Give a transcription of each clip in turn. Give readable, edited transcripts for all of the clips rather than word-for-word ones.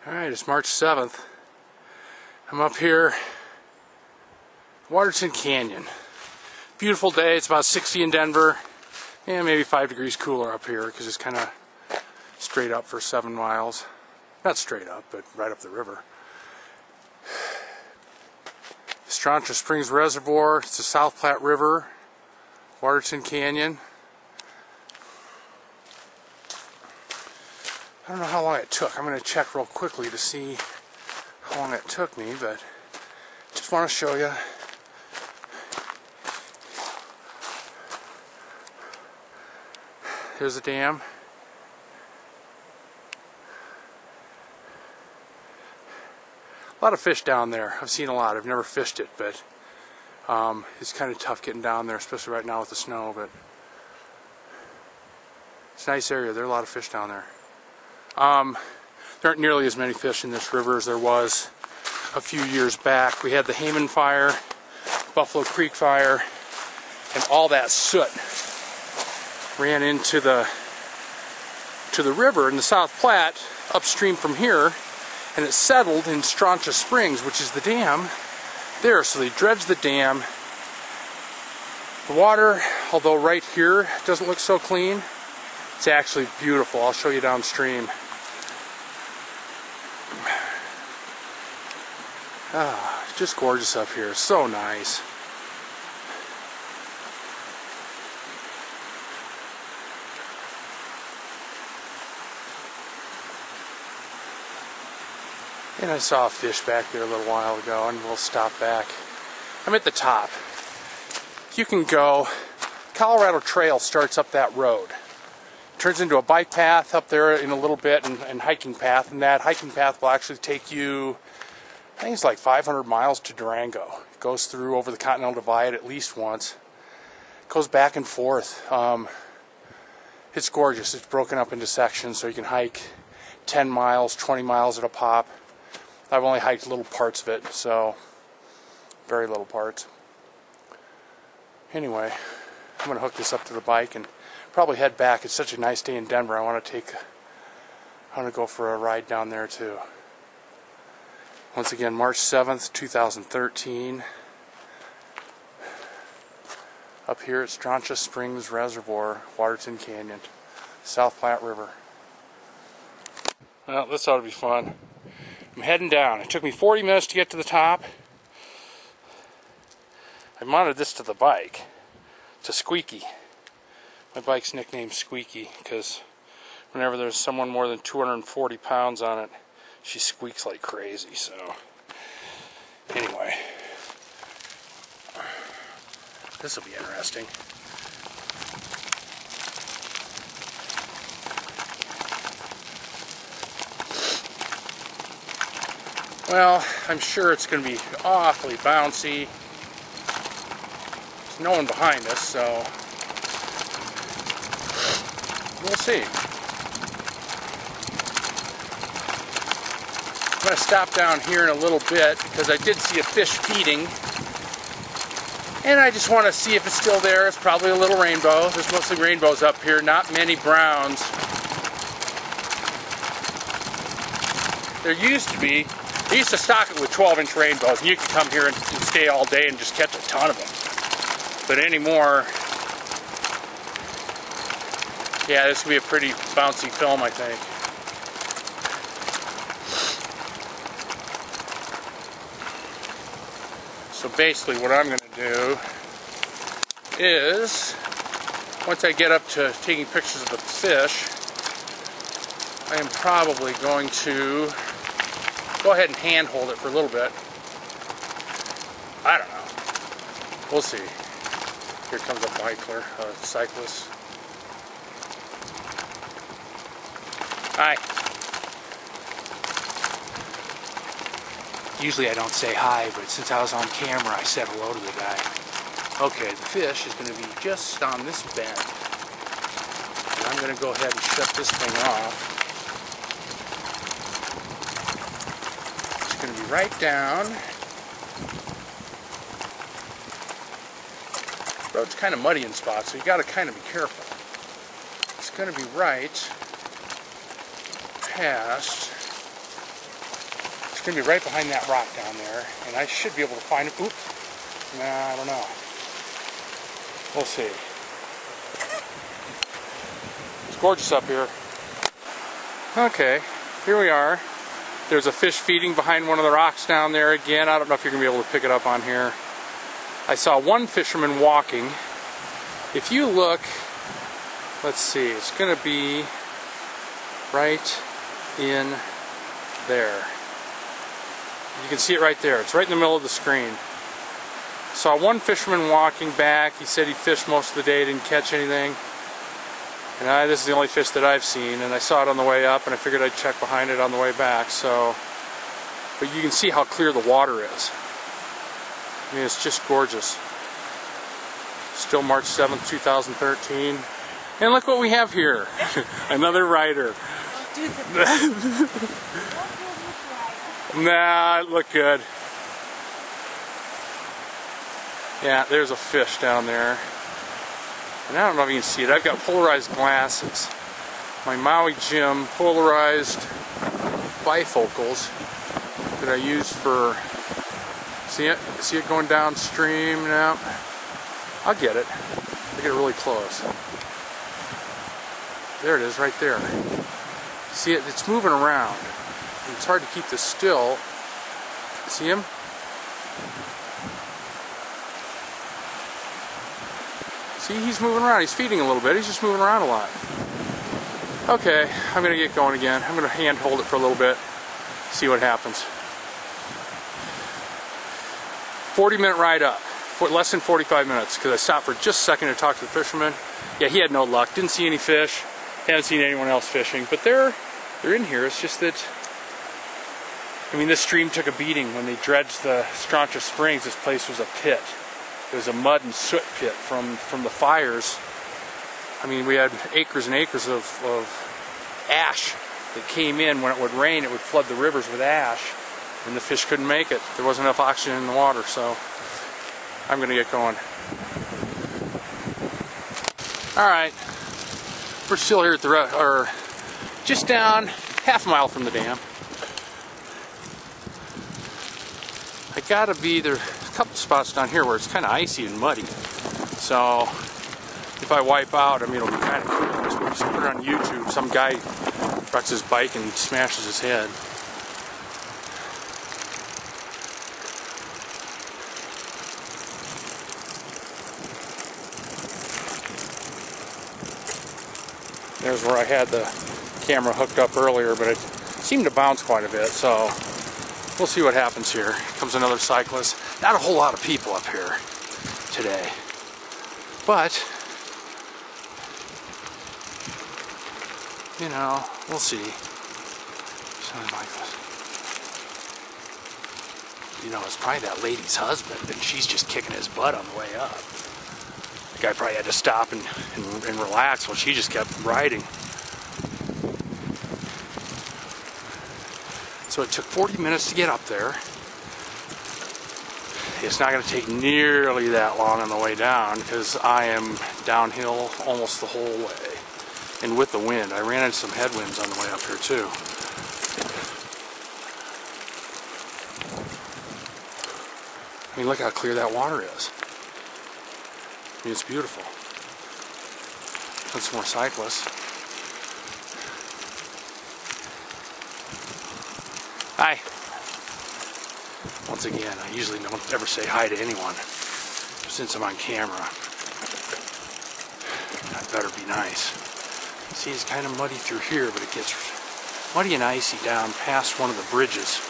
Alright, it's March 7th. I'm up here, Waterton Canyon. Beautiful day, it's about 60 in Denver. Yeah, maybe 5 degrees cooler up here because it's kind of straight up for 7 miles. Not straight up, but right up the river. Strontia Springs Reservoir, it's the South Platte River, Waterton Canyon. I don't know how long it took. I'm going to check real quickly to see how long it took me, but just want to show you. Here's the dam. A lot of fish down there. I've seen a lot. I've never fished it, but it's kind of tough getting down there, especially right now with the snow, but it's a nice area. There are a lot of fish down there. There aren't nearly as many fish in this river as there was a few years back. We had the Scheuerman fire, Buffalo Creek fire, and all that soot ran into the river in the South Platte upstream from here, and it settled in Strontia Springs, which is the dam there. So they dredged the dam. The water, although right here doesn't look so clean, it's actually beautiful. I'll show you downstream. Ah, it's just gorgeous up here. So nice. And I saw a fish back there a little while ago, and we'll stop back. I'm at the top. You can go, Colorado Trail starts up that road. Turns into a bike path up there in a little bit, and hiking path, and that hiking path will actually take you, I think it's like 500 miles to Durango. It goes through over the Continental Divide at least once. It goes back and forth. It's gorgeous. It's broken up into sections, so you can hike 10 miles, 20 miles at a pop. I've only hiked little parts of it, so very little parts. Anyway, I'm going to hook this up to the bike and probably head back. It's such a nice day in Denver. I want to go for a ride down there too. Once again, March 7th, 2013. Up here at Strontia Springs Reservoir, Waterton Canyon, South Platte River. Well, this ought to be fun. I'm heading down. It took me 40 minutes to get to the top. I mounted this to the bike. It's a Squeaky. My bike's nicknamed Squeaky because whenever there's someone more than 240 pounds on it, she squeaks like crazy. So anyway, this will be interesting. Well, I'm sure it's going to be awfully bouncy. There's no one behind us, so we'll see. I'm going to stop down here in a little bit because I did see a fish feeding. And I just want to see if it's still there. It's probably a little rainbow. There's mostly rainbows up here, not many browns. There used to be. They used to stock it with 12-inch rainbows, and you could come here and stay all day and just catch a ton of them. But anymore, yeah, this will be a pretty bouncy film, I think. So basically what I'm going to do is, once I get up to taking pictures of the fish, I am probably going to go ahead and hand hold it for a little bit. I don't know. We'll see. Here comes a biker, a cyclist. Hi. Usually I don't say hi, but since I was on camera, I said hello to the guy. Okay, the fish is going to be just on this bend. And I'm going to go ahead and shut this thing off. Going to be right down. The road's kind of muddy in spots, so you got to kind of be careful. It's going to be right past It's going to be right behind that rock down there, and I should be able to find him. Oops. Nah, I don't know. We'll see. It's gorgeous up here. Okay, here we are. There's a fish feeding behind one of the rocks down there again. I don't know if you're going to be able to pick it up on here. I saw one fisherman walking. If you look, let's see, it's going to be right in there. You can see it right there. It's right in the middle of the screen. Saw one fisherman walking back. He said he fished most of the day, didn't catch anything. And this is the only fish that I've seen, and I saw it on the way up, and I figured I'd check behind it on the way back. So, but you can see how clear the water is. I mean, it's just gorgeous. Still March 7th, 2013. And look what we have here. Another rider. Nah, it looked good. Yeah, there's a fish down there. And I don't know if you can see it. I've got polarized glasses. My Maui Jim polarized bifocals that I use for... See it? See it going downstream now? I'll get it. I'll get it really close. There it is, right there. See it? It's moving around. It's hard to keep this still. See him? See, he's moving around. He's feeding a little bit. He's just moving around a lot. Okay, I'm going to get going again. I'm going to hand hold it for a little bit. See what happens. 40-minute ride up. Less than 45 minutes because I stopped for just a second to talk to the fisherman. Yeah, he had no luck. Didn't see any fish. Haven't seen anyone else fishing. But they're in here. It's just that, I mean, this stream took a beating when they dredged the Strontia Springs. This place was a pit. It was a mud and soot pit from the fires. I mean, we had acres and acres of ash that came in. When it would rain, it would flood the rivers with ash, and the fish couldn't make it. There wasn't enough oxygen in the water, so I'm going to get going. Alright, we're still here at the just down half a mile from the dam. I gotta be there. A couple spots down here where it's kind of icy and muddy. So if I wipe out, I mean, it'll be kind of cool. Just put it on YouTube. Some guy wrecks his bike and smashes his head. There's where I had the camera hooked up earlier, but it seemed to bounce quite a bit, so we'll see what happens here. Comes another cyclist. Not a whole lot of people up here today, but you know, we'll see. Something like this. You know, it's probably that lady's husband, and she's just kicking his butt on the way up. The guy probably had to stop and relax while she just kept riding. So it took 40 minutes to get up there. It's not going to take nearly that long on the way down because I am downhill almost the whole way. And with the wind, I ran into some headwinds on the way up here too. I mean, look how clear that water is. I mean, it's beautiful. Put some more cyclists. Hi. Once again, I usually don't ever say hi to anyone. Since I'm on camera, I better be nice. See, it's kind of muddy through here, but it gets muddy and icy down past one of the bridges.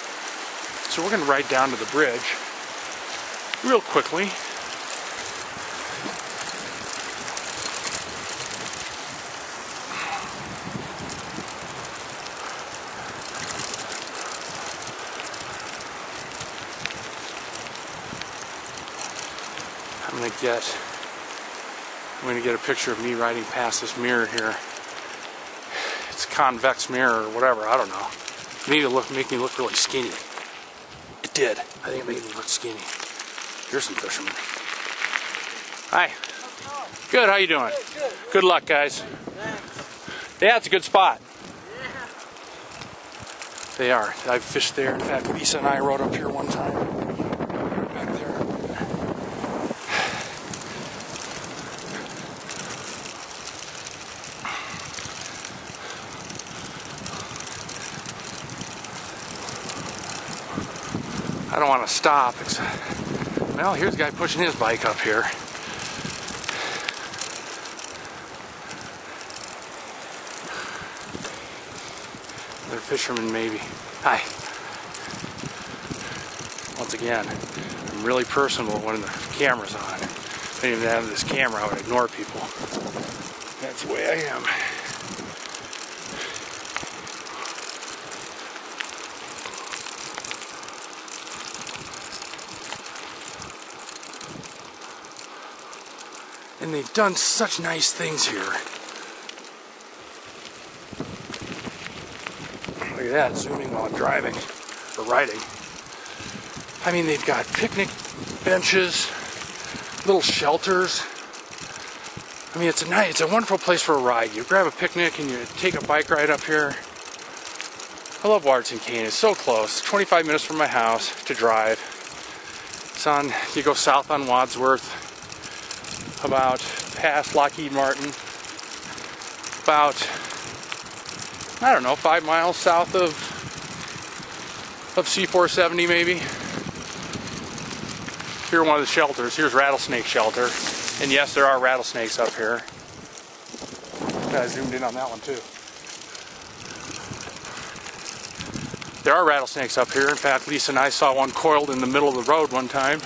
So we're going to ride down to the bridge real quickly. I'm going to get a picture of me riding past this mirror here. It's a convex mirror or whatever, I don't know. It made it make me look really skinny. It did. I think it made me look skinny. Here's some fishermen. Hi. Good, how you doing? Good. Good luck, guys. Thanks. Yeah, it's a good spot. They are. I've fished there. In fact, Lisa and I rode up here one time. Right back there. I don't want to stop. Well, here's a guy pushing his bike up here. Another fisherman, maybe. Hi. Once again, I'm really personable when the camera's on. If I didn't even have this camera, I would ignore people. That's the way I am. And they've done such nice things here. Look at that, zooming while I'm driving or riding. I mean, they've got picnic benches, little shelters. I mean, it's a wonderful place for a ride. You grab a picnic and you take a bike ride up here. I love Waterton Canyon. It's so close. 25 minutes from my house to drive. You go south on Wadsworth, about past Lockheed Martin, about, I don't know, 5 miles south of C470 maybe. Here's one of the shelters. Here's rattlesnake shelter. And yes, there are rattlesnakes up here. I zoomed in on that one too. There are rattlesnakes up here. In fact, Lisa and I saw one coiled in the middle of the road one time.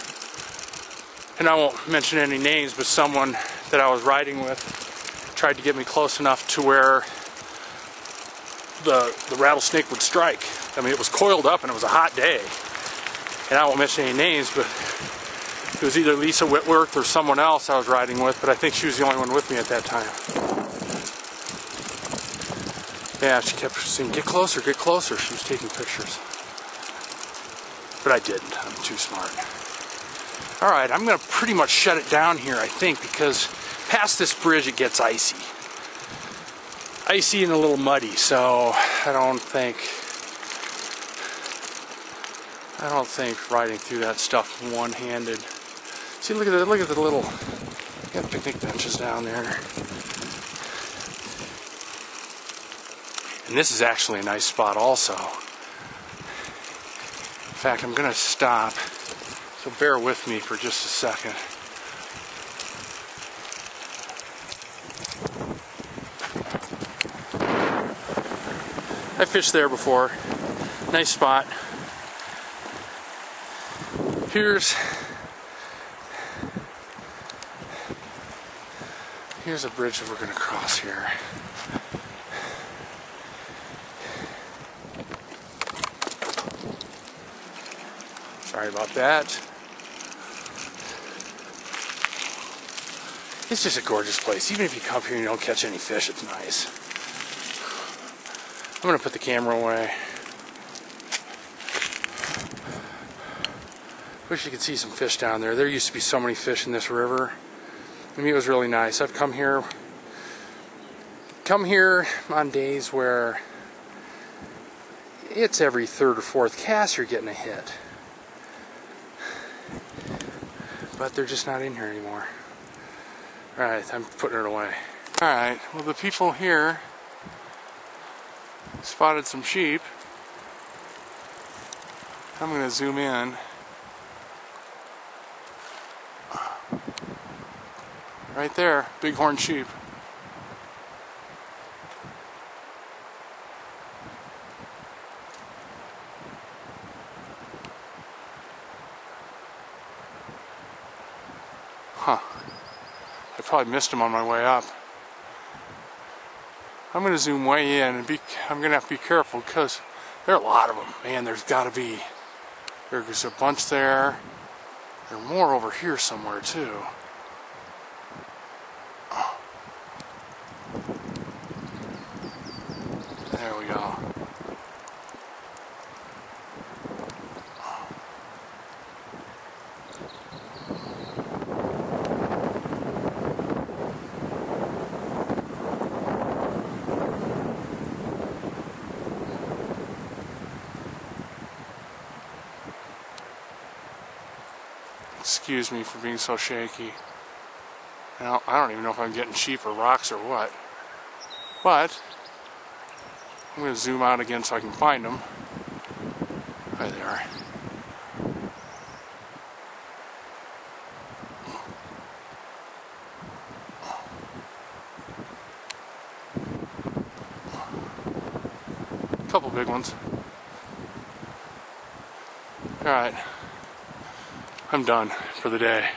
And I won't mention any names, but someone that I was riding with tried to get me close enough to where the rattlesnake would strike. I mean, it was coiled up and it was a hot day. And I won't mention any names, but it was either Lisa Whitworth or someone else I was riding with, but I think she was the only one with me at that time. Yeah, she kept saying, get closer, get closer. She was taking pictures. But I didn't. I'm too smart. Alright, I'm going to pretty much shut it down here, I think, because past this bridge it gets icy. Icy and a little muddy, so I don't think riding through that stuff one-handed. See, look at the little, you got picnic benches down there. And this is actually a nice spot also. In fact, I'm going to stop. So bear with me for just a second. I fished there before. Nice spot. Here's a bridge that we're going to cross here. Sorry about that. It's just a gorgeous place. Even if you come here and you don't catch any fish, it's nice. I'm going to put the camera away. Wish you could see some fish down there. There used to be so many fish in this river. I mean, it was really nice. I've come here on days where it's every third or fourth cast you're getting a hit. But they're just not in here anymore. Alright, I'm putting it away. Alright, well, the people here spotted some sheep. I'm going to zoom in. Right there, Bighorn Sheep. Huh. I probably missed them on my way up. I'm going to zoom way in and I'm going to have to be careful because there are a lot of them. Man, there's a bunch there. There are more over here somewhere too. There we go. Excuse me for being so shaky. Now, I don't even know if I'm getting sheep or rocks or what. But I'm going to zoom out again so I can find them. There they are. Couple big ones. Alright. I'm done for the day.